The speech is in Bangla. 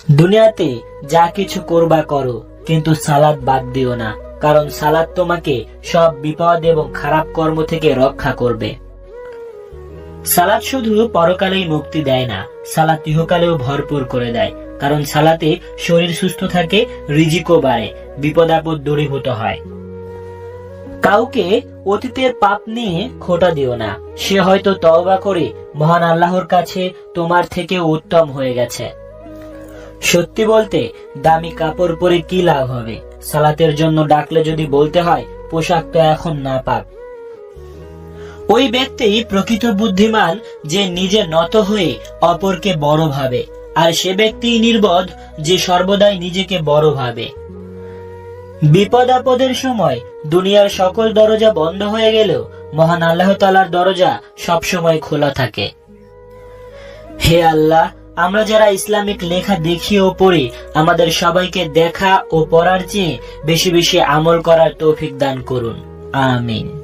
দুনিয়াতে যা কিছু করবা করো, কিন্তু সালাত বাদ দিও না, কারণ সালাত তোমাকে সব বিপদ এবং খারাপ কর্ম থেকে রক্ষা করবে। সালাত শুধু পরকালেই মুক্তি দেয় না, সালাত ইহকালেও ভরপুর করে দেয়। কারণ সালাতে শরীর সুস্থ থাকে, রিজিকও বাড়ে, বিপদ আপদ দূরীভূত হয়। কাউকে অতীতের পাপ নিয়ে খোঁটা দিও না। সে হয়তো তওবা করে মহান আল্লাহর কাছে তোমার থেকে উত্তম হয়ে গেছে। সত্যি বলতে, দামি কাপড় পরে কি লাভ হবে? সালাতের জন্য ডাকলে যদি বলতে হয় পোশাক তো এখন না পাক। ওই ব্যক্তি প্রকৃত বুদ্ধিমান যে নিজে নত হয়ে অপরকে বড় ভাবে, আর সে ব্যক্তি নির্বোধ যে সর্বদাই নিজেকে বড় ভাবে। বিপদ আপদের সময় দুনিয়ার সকল দরজা বন্ধ হয়ে গেলেও মহান আল্লাহ তাআলার দরজা সবসময় খোলা থাকে। হে আল্লাহ, আমরা যারা ইসলামিক লেখা দেখি ও পড়ি, আমাদের সবাইকে দেখা ও পড়ার চেয়ে বেশি বেশি আমল করার তৌফিক দান করুন। আমিন।